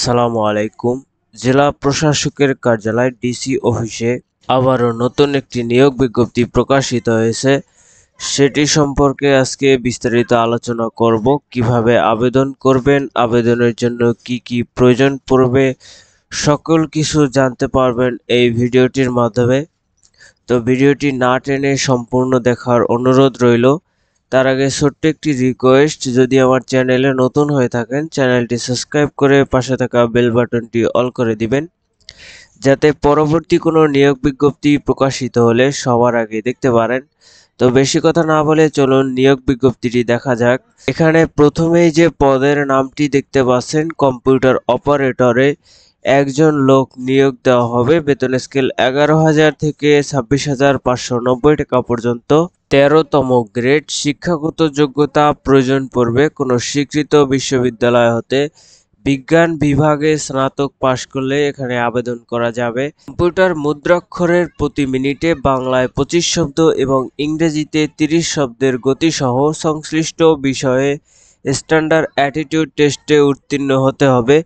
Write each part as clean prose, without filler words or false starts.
আসসালামু আলাইকুম। জেলা প্রশাসকের কার্যালয় ডিসি অফিসে আবারও নতুন একটি নিয়োগ বিজ্ঞপ্তি প্রকাশিত হয়েছে। সেটি সম্পর্কে আজকে বিস্তারিত আলোচনা করব। কিভাবে আবেদন করবেন, আবেদনের জন্য কি কি প্রয়োজন পড়বে, সকল কিছু জানতে পারবেন এই ভিডিওটির মাধ্যমে। তো ভিডিওটি না টেনে সম্পূর্ণ দেখার অনুরোধ রইল। তার আগে ছোট্ট একটি রিকোয়েস্ট, যদি আমার চ্যানেলে নতুন হয়ে থাকেন চ্যানেলটি সাবস্ক্রাইব করে পাশে থাকা বেল বাটনটি অল করে দিবেন, যাতে পরবর্তী কোনো নিয়োগ বিজ্ঞপ্তি প্রকাশিত হলে সবার আগে দেখতে পারেন। তো বেশি কথা না বলে চলুন নিয়োগ বিজ্ঞপ্তিটি দেখা যাক। এখানে প্রথমেই যে পদের নামটি দেখতে পাচ্ছেন, কম্পিউটার অপারেটরে একজন লোক নিয়োগ দেওয়া হবে। বেতন স্কেল 11,000 থেকে 26,590 টাকা পর্যন্ত। 13তম গ্রেড। শিক্ষাগত যোগ্যতা প্রয়োজন পড়বে কোনো স্বীকৃত বিশ্ববিদ্যালয় হতে বিজ্ঞান বিভাগে স্নাতক পাশ করলে এখানে আবেদন করা যাবে। কম্পিউটার মুদ্রাক্ষরের প্রতি মিনিটে বাংলায় 25 শব্দ এবং ইংরেজিতে 30 শব্দের গতিসহ সংশ্লিষ্ট বিষয়ে স্ট্যান্ডার্ড অ্যাটিটিউড টেস্টে উত্তীর্ণ হতে হবে।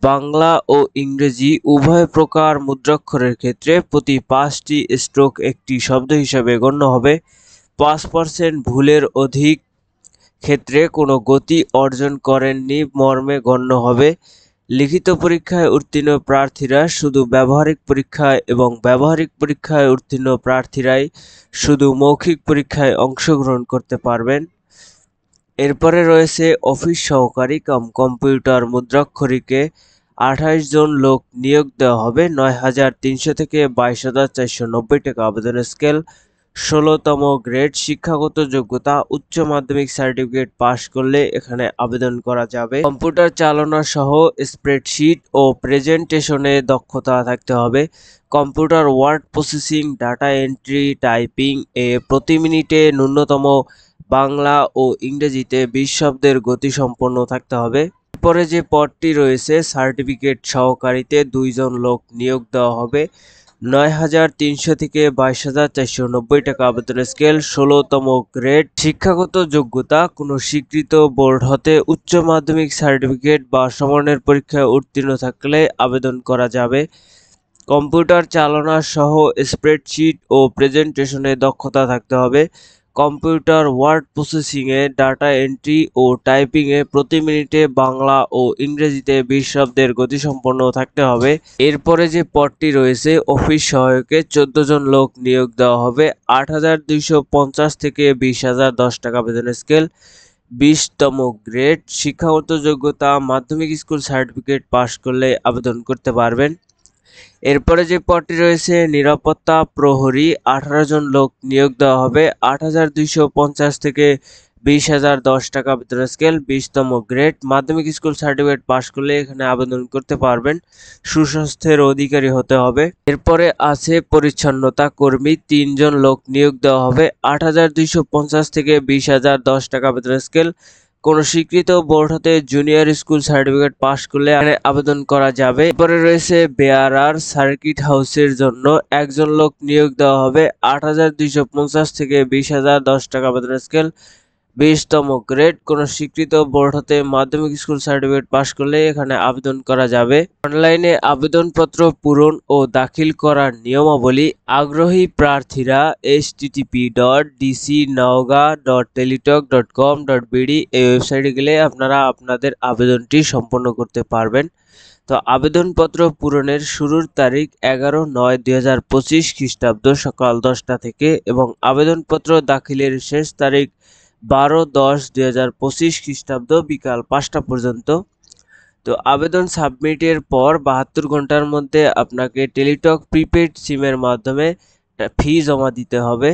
বাংলা ও ইংরেজি উভয় প্রকার মুদ্রাক্ষরের ক্ষেত্রে প্রতি 5টি স্ট্রোক একটি শব্দ হিসাবে গণ্য হবে। 5% ভুলের অধিক ক্ষেত্রে কোনো গতি অর্জন করেননি মর্মে গণ্য হবে। লিখিত পরীক্ষায় উত্তীর্ণ প্রার্থীরা শুধু ব্যবহারিক পরীক্ষায় এবং ব্যবহারিক পরীক্ষায় উত্তীর্ণ প্রার্থীরাই শুধু মৌখিক পরীক্ষায় অংশগ্রহণ করতে পারবেন। এরপরে রয়েছে অফিস সহকারী কাম কম্পিউটার মুদ্রাক্ষরিকে 28 জন লোক নিয়োগ দেওয়া হবে। 9,300 থেকে 22,490 টাকা আবেদন স্কেল। 16তম গ্রেড। শিক্ষাগত যোগ্যতা উচ্চ মাধ্যমিক সার্টিফিকেট পাশ করলে এখানে আবেদন করা যাবে। কম্পিউটার চালনা সহ স্প্রেডশিট ও প্রেজেন্টেশনে দক্ষতা থাকতে হবে। Computer word processing, data entry, typing এ প্রতি মিনিটে ন্যূনতম বাংলা ও ইংরেজিতে 20 শব্দের গতিসম্পন্ন থাকতে হবে। এরপরে যে পদটি রয়েছে, সার্টিফিকেট সহকারীতে 2 জন লোক নিয়োগ দেওয়া হবে। 9,300 থেকে 22,490 টাকা আবেদন স্কেল। 16তম গ্রেড। শিক্ষাগত যোগ্যতা কোনো স্বীকৃত বোর্ড হতে উচ্চ মাধ্যমিক সার্টিফিকেট বা সমমানের পরীক্ষায় উত্তীর্ণ থাকলে আবেদন করা যাবে। কম্পিউটার চালনা সহ স্প্রেডশিট ও প্রেজেন্টেশনে দক্ষতা থাকতে হবে। কম্পিউটার ওয়ার্ড প্রসেসিংয়ে, ডাটা এন্ট্রি ও টাইপিংয়ে প্রতি মিনিটে বাংলা ও ইংরেজিতে 20 শব্দের গতিসম্পন্ন থাকতে হবে। এরপরে যে পদটি রয়েছে, অফিস সহায়কে 14 জন লোক নিয়োগ দেওয়া হবে। 8,250 থেকে 20,010 টাকা বেতন স্কেল। 20তম গ্রেড। শিক্ষাগত যোগ্যতা মাধ্যমিক স্কুল সার্টিফিকেট পাশ করলে আবেদন করতে পারবেন। এরপরে যে পদটি রয়েছে, নিরাপত্তা প্রহরী 18 জন লোক নিয়োগ দেওয়া হবে। 8,250 থেকে 20,010 টাকা বেতন স্কেল। 20তম গ্রেড। মাধ্যমিক স্কুল সার্টিফিকেট পাশ করলে এখানে আবেদন করতে পারবেন। সুস্বাস্থ্যের অধিকারী হতে হবে। এরপরে আছে পরিচ্ছন্নতা কর্মী 3 জন লোক নিয়োগ দেওয়া হবে। 8,250 থেকে 20,010 টাকা বেতন স্কেল। কোন স্বীকৃত বোর্ড হতে জুনিয়র স্কুল সার্টিফিকেট পাশ করলে আবেদন করা যাবে। এরপরে রয়েছে বেয়ারার সার্কিট হাউসের জন্য 1 জন লোক নিয়োগ দেওয়া হবে। 8,250 থেকে 20,010 টাকা বেতন স্কেল। 20তম গ্রেড। কোন স্বীকৃত বোর্ড হতে মাধ্যমিক স্কুল সার্টিফিকেট পাশ করলে এখানে আবেদন করা যাবে। অনলাইনে আবেদনপত্র পূরণ ও দাখিল করার নিয়মাবলী। আগ্রহী প্রার্থীরা http.dcnaoga.teletalk.com.bd এই ওয়েবসাইটে গেলে আপনারা আপনাদের আবেদনটি সম্পন্ন করতে পারবেন। তো আবেদনপত্র পূরণের শুরুর তারিখ 11/9/2025 খ্রিস্টাব্দ সকাল 10টা থেকে এবং আবেদনপত্র দাখিলের শেষ তারিখ 12/10/2025 খ্রিস্টাব্দ বিকাল 5টা পর্যন্ত। তো আবেদন সাবমিটের পর 72 ঘন্টার মধ্যে আপনাকে টেলিটক প্রিপেড সিমের মাধ্যমে ফি জমা দিতে হবে।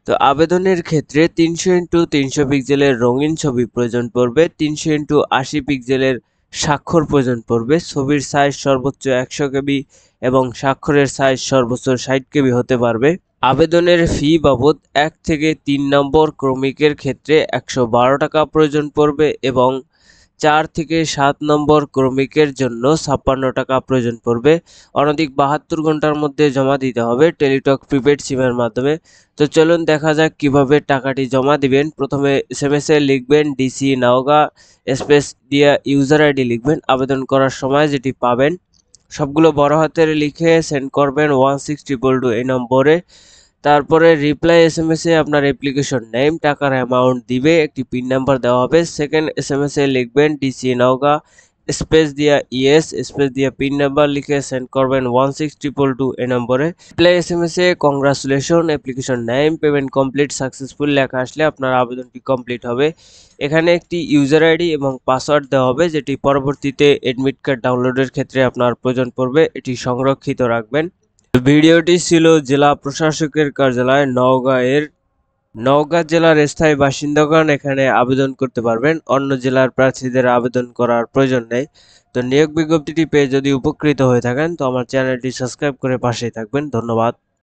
তো আবেদনের ক্ষেত্রে 300x300 পিক্সেলের রঙিন ছবি প্রয়োজন পড়বে। 300x80 পিক্সেলের স্বাক্ষর প্রয়োজন পড়বে। ছবির সাইজ সর্বোচ্চ 100 কেবি এবং স্বাক্ষরের সাইজ সর্বোচ্চ 60 কেবি হতে পারবে। আবেদনের ফি বাবদ 1 থেকে 3 নম্বর ক্রমিকের ক্ষেত্রে 112 টাকা প্রয়োজন পড়বে এবং 4 থেকে 7 নম্বর ক্রমিকের জন্য 56 টাকা প্রয়োজন পড়বে। অনধিক 72 ঘন্টার মধ্যে জমা দিতে হবে টেলিটক প্রিপেড সিমের মাধ্যমে। তো চলুন দেখা যাক কিভাবে টাকাটি জমা দিবেন। প্রথমে এসএমএস এ লিখবেন ডিসি নওগাঁ স্পেস দিয়ে ইউজার আইডি লিখবেন। আবেদন করার সময় যেটি পাবেন সবগুলো বড় হাতের লিখে সেন্ড করবেন 16222 এই নম্বরে। তারপরে রিপ্লাই এসএমএস এ আপনার অ্যাপ্লিকেশন নেম, টাকার অ্যামাউন্ট দিবে, একটি পিন নাম্বার দেওয়া হবে। সেকেন্ড এসএমএস এ লিখবেন ডিসি নওগাঁ স্পেস দিয়া ইএস স্পেস দিয়া পিন নাম্বার লিখে সেন্ড করবেন 16222 এই নম্বরে। রিপ্লাই এসএমএস এ congratulation application name payment complete successful লেখা আসলে আপনার আবেদনটি কমপ্লিট হবে। এখানে একটি ইউজার আইডি এবং পাসওয়ার্ড দেওয়া হবে, যেটি পরবর্তীতে এডমিট কার্ড ডাউনলোডের ক্ষেত্রে আপনার প্রয়োজন পড়বে। এটি সংরক্ষিত রাখবেন। ভিডিওটি ছিল জেলা প্রশাসকের কার্যালয় নওগাঁ জেলার স্থায়ী বাসিন্দাগণ এখানে আবেদন করতে পারবেন। অন্য জেলার প্রার্থীদের আবেদন করার প্রয়োজন নেই। তো নিয়োগ বিজ্ঞপ্তিটি পেয়ে যদি উপকৃত হয়ে থাকেন তো আমার চ্যানেলটি সাবস্ক্রাইব করে পাশেই থাকবেন। ধন্যবাদ।